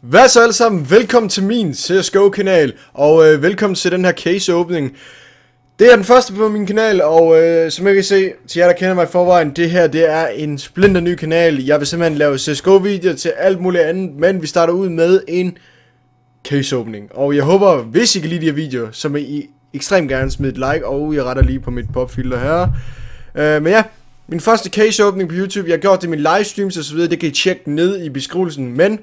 Hvad så alle sammen? Velkommen til min CSGO kanal, og velkommen til den her case åbning. Det er den første på min kanal, og som I kan se, til jer der kender mig i forvejen, det her det er en splinter ny kanal. Jeg vil simpelthen lave CSGO videoer til alt muligt andet, men vi starter ud med en case åbning. Og jeg håber, hvis I kan lide de her videoer, så må I ekstremt gerne smide et like, og jeg retter lige på mit popfilter her. Men ja, min første case åbning på YouTube, jeg har gjort det i min livestreams og så videre, det kan I tjekke ned i beskrivelsen, men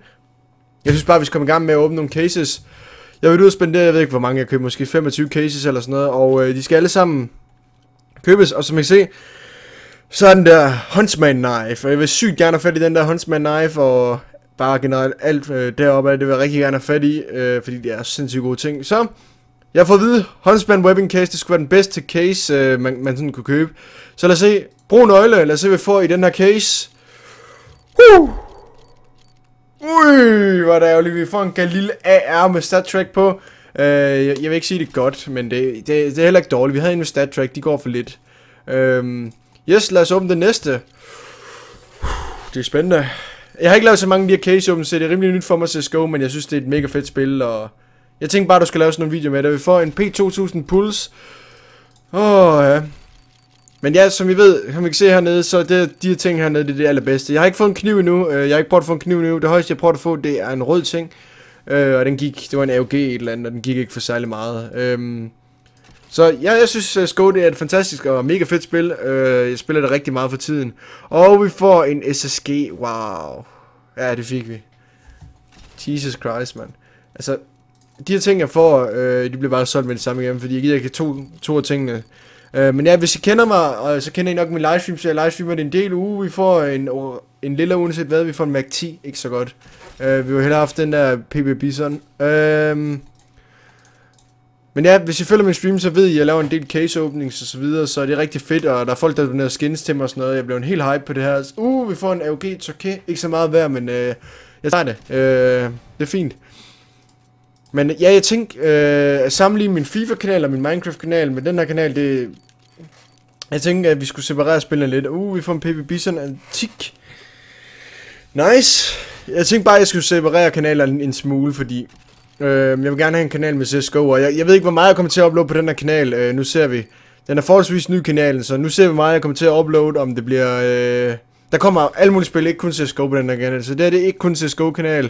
jeg synes bare, vi skal komme i gang med at åbne nogle cases. Jeg vil ud og spendere, jeg ved ikke hvor mange jeg køber, måske 25 cases eller sådan noget, og de skal alle sammen købes, og som I kan se, så er den der Huntsman Knife, og jeg vil sygt gerne have fat i den der Huntsman Knife, og bare generelt alt deroppe af det vil jeg rigtig gerne have fat i, fordi det er sindssygt gode ting. Så, jeg har fået at vide, Huntsman Weapon Case, det skulle være den bedste case, man sådan kunne købe. Så lad os se, brug nøgle, lad os se hvad vi får i den her case. Ui, hvor er det ærgerligt, vi får en lille AR med stat track på. Jeg vil ikke sige det godt, men det er heller ikke dårligt. Vi havde en med stat track, de går for lidt. Yes, lad os åbne det næste. Det er spændende. Jeg har ikke lavet så mange af de her case åbne, så det er rimelig nyt for mig til CSGO, men jeg synes det er et mega fedt spil, og jeg tænkte bare, du skal lave sådan nogle videoer med det. Vi får en P2000 Pulse. Ja. Men ja, som I ved, kan man ikke se hernede, så de her ting hernede, det er det allerbedste. Jeg har ikke fået en kniv endnu, jeg har ikke prøvet at få en kniv endnu. Det højeste jeg prøvede at få, det er en rød ting. Og den gik, det var en AUG et eller andet, og den gik ikke for særlig meget. Så ja, jeg synes CSGO det er et fantastisk og mega fedt spil. Jeg spiller det rigtig meget for tiden. Og vi får en SSG, wow. Ja, det fik vi. Jesus Christ, man. Altså, de her ting jeg får, de bliver bare solgt med det samme igen, fordi jeg gider ikke to af tingene. Men ja, hvis I kender mig, og så kender I nok min livestream, så jeg livestreamer det en del uge. Vi får en lille uanset hvad, vi får en Mac 10, ikke så godt. Vi har hellere haft den der PB Bison. Men ja, hvis I følger min stream, så ved I, at jeg laver en del case openings og så videre, så det er rigtig fedt, og der er folk, der donerer skins til mig og sådan noget. Jeg blev en helt hype på det her. Vi får en AUG Turkey, ikke så meget værd, men jeg tager det. Det er fint. Men ja, jeg tænkte at sammenligne min FIFA-kanal og min Minecraft-kanal med den her kanal, det... Jeg tænkte, at vi skulle separere spillene lidt. Vi får en PB Bison antik. Nice. Jeg tænkte bare, at jeg skulle separere kanalerne en smule, fordi... jeg vil gerne have en kanal med CSGO, og jeg ved ikke, hvor meget jeg kommer til at uploade på den her kanal. Nu ser vi. Den er forholdsvis ny kanalen, så nu ser vi, hvor meget jeg kommer til at uploade, om det bliver... Der kommer alle mulige spil, ikke kun CSGO på den her kanal, så det er det ikke kun CSGO-kanal.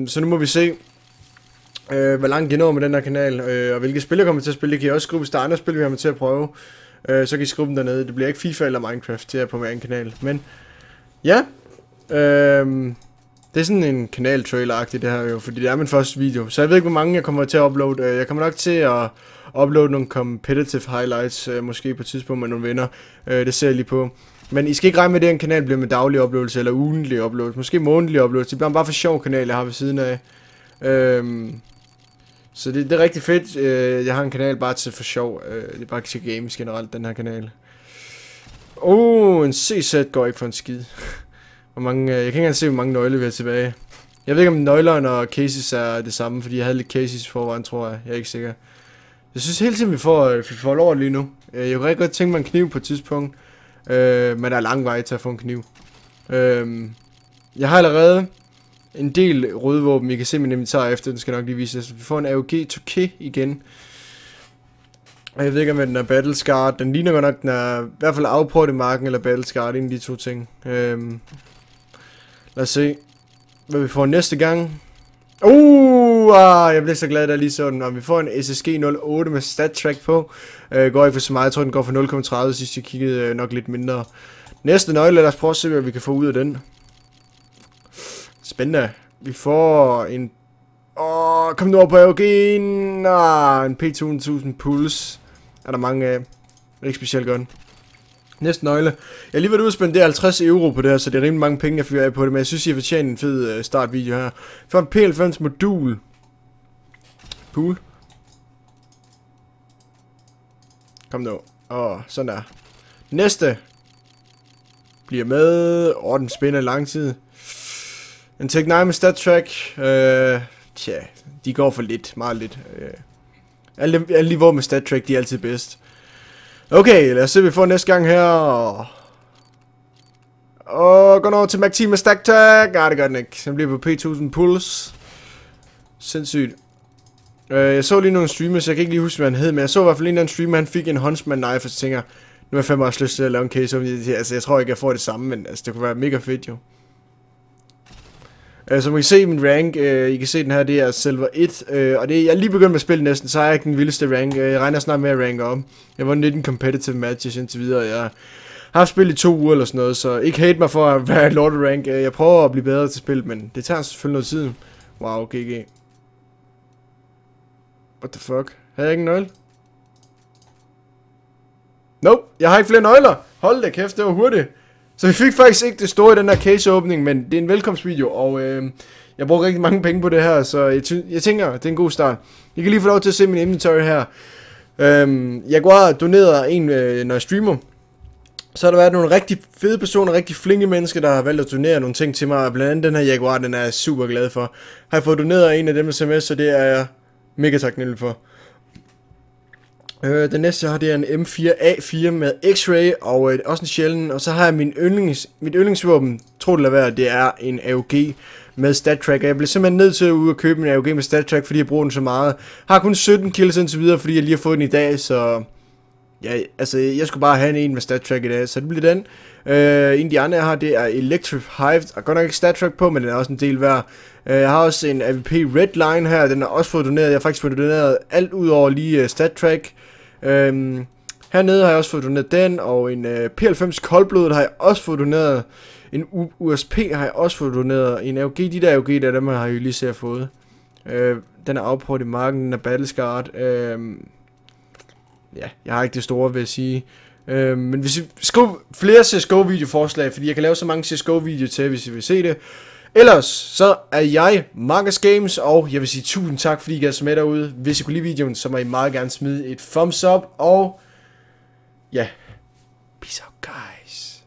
Så nu må vi se... hvor langt I når med den her kanal, og hvilke spil jeg kommer til at spille. Det kan I også skrive, hvis der er andre spil, vi har med til at prøve. Så kan I skrive dem dernede. Det bliver ikke FIFA eller Minecraft, det er på min anden kanal. Men, ja. Det er sådan en kanal-trailer-agtigt det her jo, fordi det er min første video. Så jeg ved ikke, hvor mange jeg kommer til at uploade. Jeg kommer nok til at uploade nogle competitive highlights, måske på et tidspunkt med nogle venner. Det ser jeg lige på. Men I skal ikke regne med, at den kanal bliver med daglig uploadelse eller ugentlig uploadelse. Måske månedlig uploadelse. Det bliver bare for sjov kanal, jeg har ved siden af. Så det er rigtig fedt. Jeg har en kanal bare til for sjov. Det er bare til games generelt, den her kanal. En CZ går ikke for en skid. Hvor mange, jeg kan ikke engang se, hvor mange nøgler vi har tilbage. Jeg ved ikke, om nøglerne og cases er det samme, fordi jeg havde lidt cases forvejen, tror jeg. Jeg er ikke sikker. Jeg synes hele tiden, vi får lort lige nu. Jeg kunne rigtig godt tænke mig en kniv på et tidspunkt. Men der er lang vej til at få en kniv. Jeg har allerede en del rødvåben, I kan se min inventar efter, den skal nok lige vise. Vi får en AUG Turkey igen. Og jeg ved ikke om den er Battle Scar. Den ligner godt nok, den er i hvert fald afprøvet i marken eller Battle Scar. Det er en af de to ting. Lad os se, hvad vi får næste gang. Jeg bliver så glad, at jeg lige så den. Og vi får en SSG 08 med stat track på. Går ikke for så meget. Jeg tror, den går for 0,30 sidst jeg kiggede, nok lidt mindre. Næste nøgle, lad os prøve at se, hvad vi kan få ud af den. Spændende. Vi får en... kom nu over på AUG'en. En P2000 Pulse. Er der mange af. Ikke specielt godt. Næste nøgle. Jeg har lige været ude og spendere 50 euro på det her, så det er rimelig mange penge, jeg fyrer af på det. Men jeg synes, jeg fortjener en fed startvideo her. For en P90 modul. Pool. Kom nu. Sådan der. Næste. Bliver med. Den spænder lang tid. En Tech9 med stat track. De går for lidt. Meget lidt. Alle de våben med stat track, de er altid bedst. Okay, lad os se, hvad vi får næste gang her. Og går over til McTeam med stack tag. Nej, det gør den ikke. Den bliver på P1000 puls. Sindssygt. Jeg så lige nogle streamers, jeg kan ikke lige huske, hvad han hed, men jeg så i hvert fald en eller anden streamer, han fik en Huntsman knife, og så tænker jeg, nu har jeg fandme også lyst til at lave en case om det. Altså, jeg tror ikke, jeg får det samme, men altså, det kunne være mega fedt jo. Som I kan se min rank, I kan se den her, det er Silver 1, og det, jeg er lige begyndt med at spille næsten, så er jeg ikke den vildeste rank. Jeg regner snart med at ranke om. Jeg var 19 competitive matches indtil videre, jeg har haft spillet i 2 uger eller sådan noget, så ikke hate mig for at være lord rank. Jeg prøver at blive bedre til spil, men det tager selvfølgelig noget tid. Wow, GG. What the fuck? Har jeg ikke en nøgle? Nope, jeg har ikke flere nøgler. Hold da kæft, det var hurtigt. Så vi fik faktisk ikke det store i den her case-åbning, men det er en velkomstvideo, og jeg bruger rigtig mange penge på det her, så jeg tænker, det er en god start. I kan lige få lov til at se min inventory her. Jaguar donerede en, når jeg streamer. Så har der været nogle rigtig fede personer, rigtig flinke mennesker, der har valgt at donere nogle ting til mig. Blandt andet den her Jaguar, den er jeg super glad for. Har jeg fået doneret en af dem sms, så det er jeg mega taknemmelig for. Den næste jeg har, det er en M4A4 med X-ray og også en sjælden. Og så har jeg mit yndlingsvåben, tro det eller hvad, det er en AUG med stat track. Jeg blev simpelthen nødt til at ud og købe en AUG med stat track, fordi jeg bruger den så meget. Har kun 17 kills indtil videre, fordi jeg lige har fået den i dag, så ja, altså jeg skulle bare have en med stat track i dag, så det bliver den. En af de andre jeg har, det er Electric Hive. Der er godt nok ikke stat track på, men den er også en del værd. Jeg har også en AVP Redline her, den er også fået doneret. Jeg har faktisk fået doneret alt ud over lige stat track. Hernede har jeg også fået doneret den, og en P90 koldblodet har jeg også fået doneret. En USP har jeg også fået doneret. En AUG, de der AUG der, dem har jeg jo lige set fået. Den er afprøvet i marken, den er battlescarred. Ja, jeg har ikke det store, vil jeg sige. Men hvis I skriver flere CSGO-videoforslag, fordi jeg kan lave så mange CSGO-videoer til, hvis I vil se det. Ellers så er jeg Marcus Games, og jeg vil sige tusind tak, fordi I gav os med derude. Hvis I kunne lide videoen, så må I meget gerne smide et thumbs up, og ja, peace out guys.